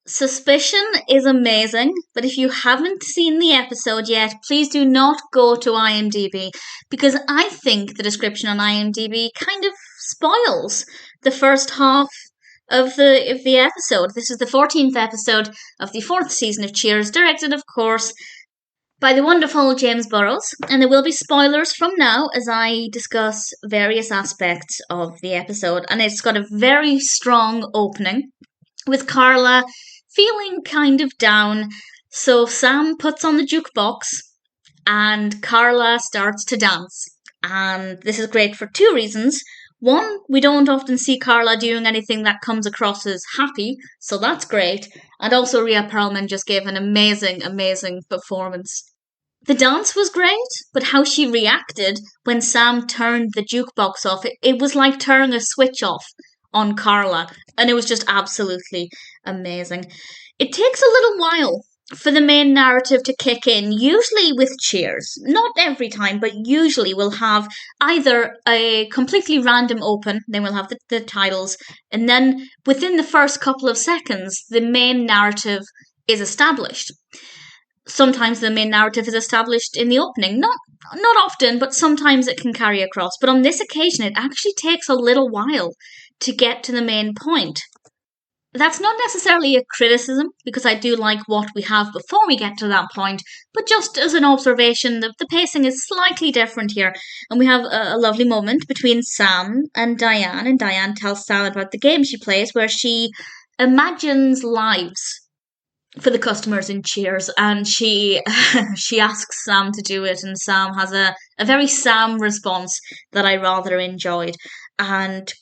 Suspicion is amazing, but if you haven't seen the episode yet, please do not go to IMDb because I think the description on IMDb kind of spoils the first half of the episode. This is the 14th episode of the 4th season of Cheers, directed, of course, by the wonderful James Burrows, and there will be spoilers from now as I discuss various aspects of the episode. And it's got a very strong opening with Carla feeling kind of down. So Sam puts on the jukebox and Carla starts to dance. And this is great for two reasons. One, we don't often see Carla doing anything that comes across as happy, so that's great. And also Rhea Perlman just gave an amazing, amazing performance. The dance was great, but how she reacted when Sam turned the jukebox off, it was like turning a switch off on Carla, and it was just absolutely amazing. It takes a little while for the main narrative to kick in, usually with Cheers. Not every time, but usually we'll have either a completely random open, then we'll have the titles, and then within the first couple of seconds, the main narrative is established. Sometimes the main narrative is established in the opening. Not often, but sometimes it can carry across. But on this occasion, it actually takes a little while to get to the main point. That's not necessarily a criticism, because I do like what we have before we get to that point, but just as an observation, the pacing is slightly different here. And we have a lovely moment between Sam and Diane tells Sam about the game she plays, where she imagines lives for the customers in Cheers, and she asks Sam to do it, and Sam has a very Sam response that I rather enjoyed. And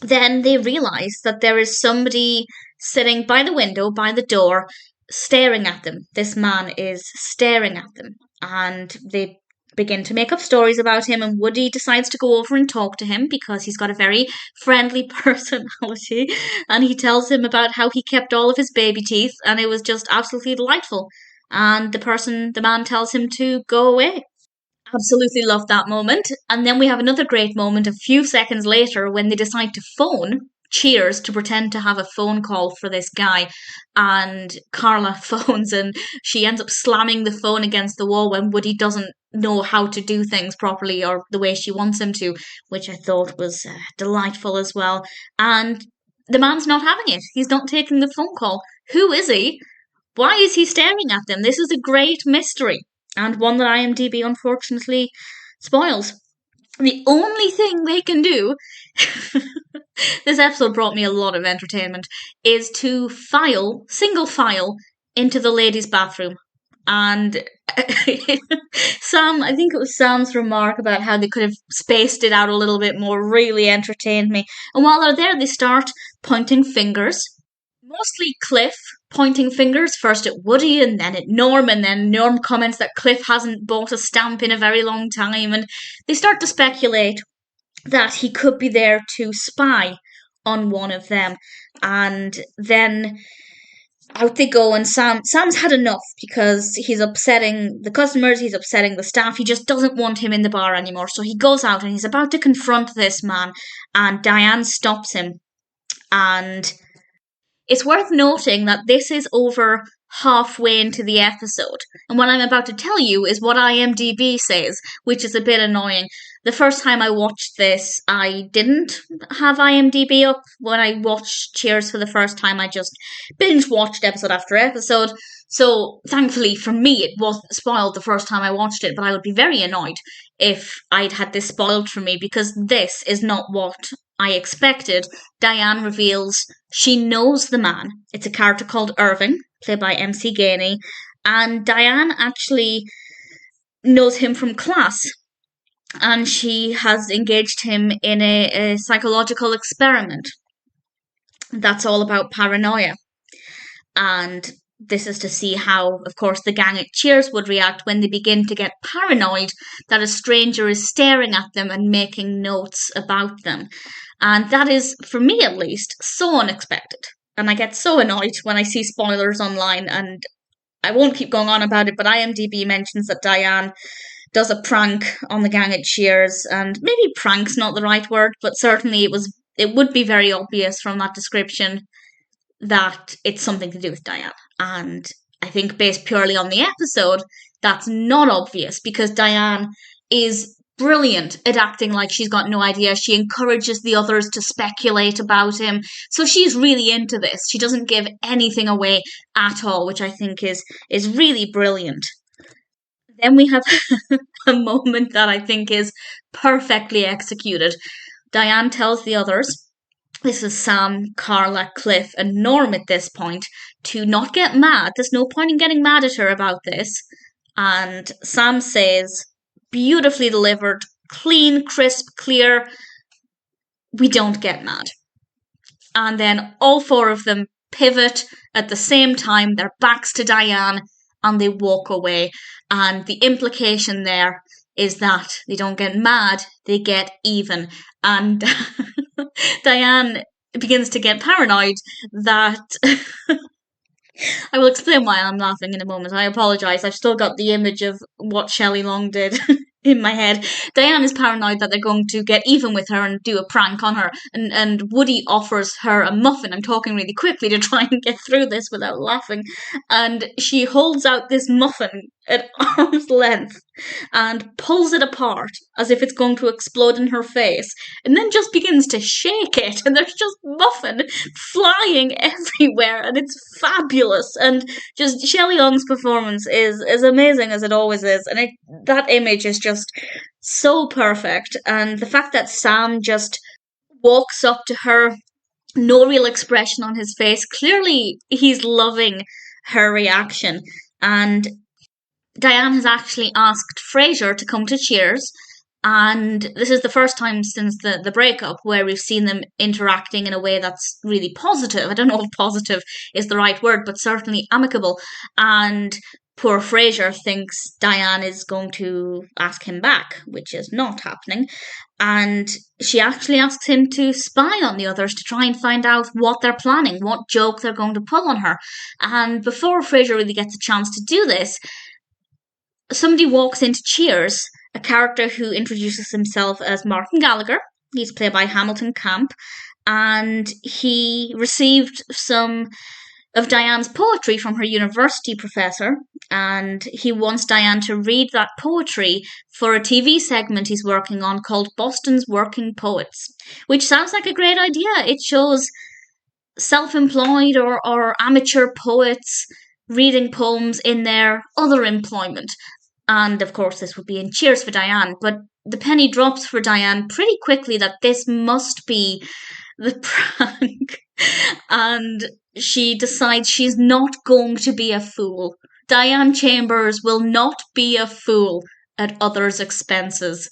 then they realise that there is somebody sitting by the window, by the door, staring at them. This man is staring at them, and they begin to make up stories about him, and Woody decides to go over and talk to him because he's got a very friendly personality, and he tells him about how he kept all of his baby teeth, and it was just absolutely delightful. And the man tells him to go away. Absolutely love that moment. And then we have another great moment a few seconds later when they decide to phone Cheers to pretend to have a phone call for this guy, and Carla phones and she ends up slamming the phone against the wall when Woody doesn't know how to do things properly or the way she wants him to, which I thought was delightful as well. And the man's not having it. He's not taking the phone call. Who is he? Why is he staring at them? This is a great mystery, and one that IMDb unfortunately spoils. The only thing they can do, this episode brought me a lot of entertainment, is to single file into the ladies' bathroom. And I think it was Sam's remark about how they could have spaced it out a little bit more, really entertained me. And while they're there, they start pointing fingers. Mostly Cliff pointing fingers, first at Woody and then at Norm, and then Norm comments that Cliff hasn't bought a stamp in a very long time, and they start to speculate that he could be there to spy on one of them. And then out they go, and Sam's had enough because he's upsetting the customers, he's upsetting the staff, he just doesn't want him in the bar anymore. So he goes out and he's about to confront this man, and Diane stops him. And it's worth noting that this is over halfway into the episode, and what I'm about to tell you is what IMDb says, which is a bit annoying. The first time I watched this, I didn't have IMDb up. When I watched Cheers for the first time, I just binge-watched episode after episode, so thankfully for me it wasn't spoiled the first time I watched it, but I would be very annoyed if I'd had this spoiled for me, because this is not what I expected. Diane reveals she knows the man. It's a character called Irving, played by MC Gainey, and Diane actually knows him from class, and she has engaged him in a psychological experiment that's all about paranoia. And this is to see how, of course, the gang at Cheers would react when they begin to get paranoid that a stranger is staring at them and making notes about them. And that is, for me at least, so unexpected. And I get so annoyed when I see spoilers online, and I won't keep going on about it, but IMDb mentions that Diane does a prank on the gang at Cheers, and maybe prank's not the right word, but certainly it would be very obvious from that description that it's something to do with Diane. And I think based purely on the episode, that's not obvious because Diane is brilliant at acting like she's got no idea. She encourages the others to speculate about him. So she's really into this. She doesn't give anything away at all, which I think is really brilliant. Then we have a moment that I think is perfectly executed. Diane tells the others, this is Sam, Carla, Cliff, and Norm at this point, to not get mad. There's no point in getting mad at her about this. And Sam says, beautifully delivered, clean, crisp, clear, we don't get mad. And then all four of them pivot at the same time, their backs to Diane, and they walk away. And the implication there is that they don't get mad, they get even. And Diane begins to get paranoid that... I will explain why I'm laughing in a moment. I apologise. I've still got the image of what Shelley Long did in my head. Diane is paranoid that they're going to get even with her and do a prank on her. And Woody offers her a muffin. I'm talking really quickly to try and get through this without laughing. And she holds out this muffin at arm's length and pulls it apart as if it's going to explode in her face, and then just begins to shake it, and there's just muffin flying everywhere, and it's fabulous. And just Shelley Long's performance is as amazing as it always is, and that image is just so perfect. And the fact that Sam just walks up to her, no real expression on his face, clearly he's loving her reaction. And Diane has actually asked Frasier to come to Cheers, and this is the first time since the breakup where we've seen them interacting in a way that's really positive. I don't know if positive is the right word, but certainly amicable. And poor Frasier thinks Diane is going to ask him back, which is not happening. And she actually asks him to spy on the others to try and find out what they're planning, what joke they're going to pull on her. And before Frasier really gets a chance to do this, somebody walks into Cheers, a character who introduces himself as Martin Gallagher. He's played by Hamilton Camp, and he received some of Diane's poetry from her university professor, and he wants Diane to read that poetry for a TV segment he's working on called Boston's Working Poets, which sounds like a great idea. It shows self-employed or amateur poets reading poems in their other employment. And of course, this would be in Cheers for Diane, but the penny drops for Diane pretty quickly that this must be the prank. And she decides she's not going to be a fool. Diane Chambers will not be a fool at others' expenses.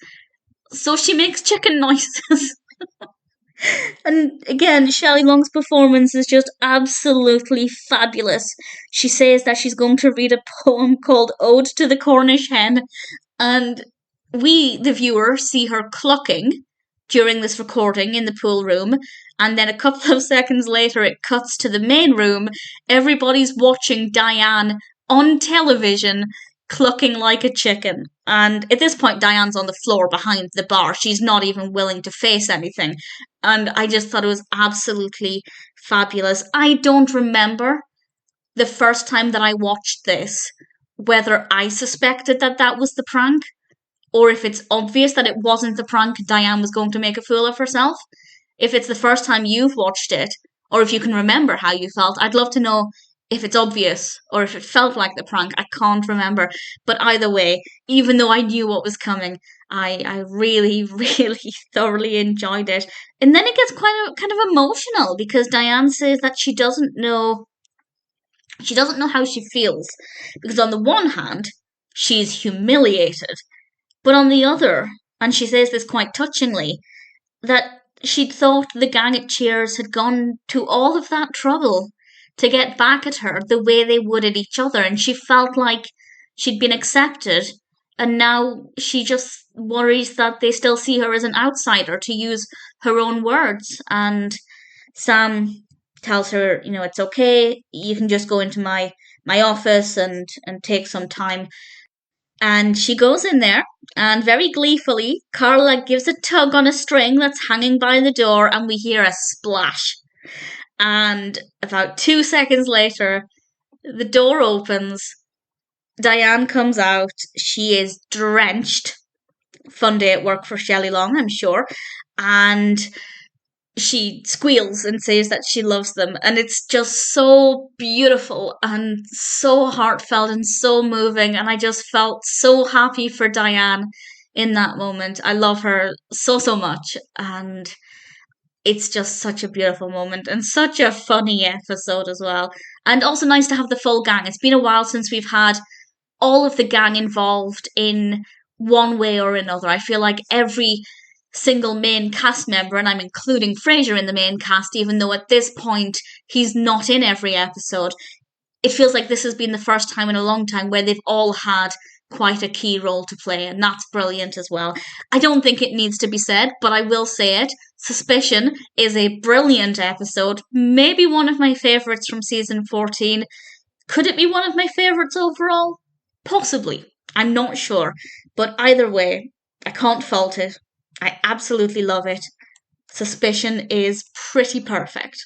So she makes chicken noises. And again, Shelley Long's performance is just absolutely fabulous. She says that she's going to read a poem called Ode to the Cornish Hen, and we, the viewer, see her clucking during this recording in the pool room, and then a couple of seconds later it cuts to the main room. Everybody's watching Diane on television clucking like a chicken. And at this point, Diane's on the floor behind the bar. She's not even willing to face anything. And I just thought it was absolutely fabulous. I don't remember the first time that I watched this, whether I suspected that that was the prank, or if it's obvious that it wasn't the prank, Diane was going to make a fool of herself. If it's the first time you've watched it, or if you can remember how you felt, I'd love to know if it's obvious or if it felt like the prank. I can't remember. But either way, even though I knew what was coming, I really, really thoroughly enjoyed it. And then it gets kind of emotional because Diane says that she doesn't know how she feels. Because on the one hand, she's humiliated. But on the other, and she says this quite touchingly, that she'd thought the gang at Cheers had gone to all of that trouble to get back at her the way they would at each other, and she felt like she'd been accepted, and now she just worries that they still see her as an outsider, to use her own words. And Sam tells her, it's okay, you can just go into my office and take some time. And she goes in there, and very gleefully, Carla gives a tug on a string that's hanging by the door, and we hear a splash. And about 2 seconds later, the door opens. Diane comes out. She is drenched. Fun day at work for Shelley Long, I'm sure. And she squeals and says that she loves them. And it's just so beautiful and so heartfelt and so moving. And I just felt so happy for Diane in that moment. I love her so, so much. And it's just such a beautiful moment and such a funny episode as well. And also nice to have the full gang. It's been a while since we've had all of the gang involved in one way or another. I feel like every single main cast member, and I'm including Frasier in the main cast, even though at this point he's not in every episode, it feels like this has been the first time in a long time where they've all had quite a key role to play, and that's brilliant as well. I don't think it needs to be said, but I will say it. Suspicion is a brilliant episode, maybe one of my favourites from season 14. Could it be one of my favourites overall? Possibly. I'm not sure. But either way, I can't fault it. I absolutely love it. Suspicion is pretty perfect.